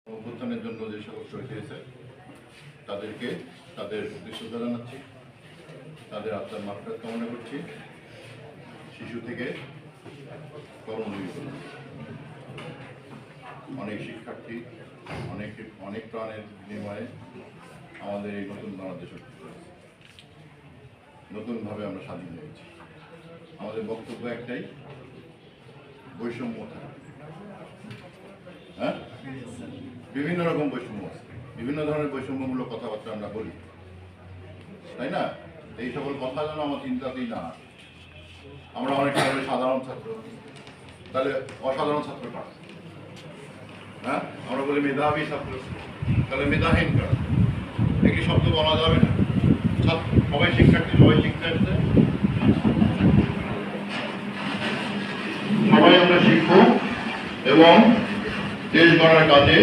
অভ্যুত্থানের জন্য যে সকল শহীদ হয়েছে তাদেরকে তাদের প্রতি শ্রদ্ধা জানাচ্ছি, তাদের আত্মার মাগফিরাত কামনা করছি। শিশু থেকে কর্মজীবী অনেক শিক্ষার্থী অনেক প্রাণের বিনিময়ে আমাদের এই নতুন বাংলাদেশ নতুনভাবে আমরা স্বাধীন হয়েছি। আমাদের বক্তব্য একটাই, বৈষম্য থাকে। হ্যাঁ, বিভিন্ন রকম বৈষম্য আছে, বিভিন্ন ধরনের বৈষম্যমূলক কথাবার্তা আমরা বলি, তাই না? এই সকল কথা যেন আমার চিন্তাতেই না আসে। আমরা অনেক সময় সাধারণ ছাত্র, তাহলে অসাধারণ ছাত্র কারা? হ্যাঁ, আমরা বলি মেধাবী ছাত্র, তাহলে মেধাহীন কারা? একই শব্দ বলা যাবে না। ছাত্র সবাই শিক্ষার্থী, সবাই শিক্ষার্থী, সবাই আমরা শিক্ষক এবং দেশ গড়ার কাজে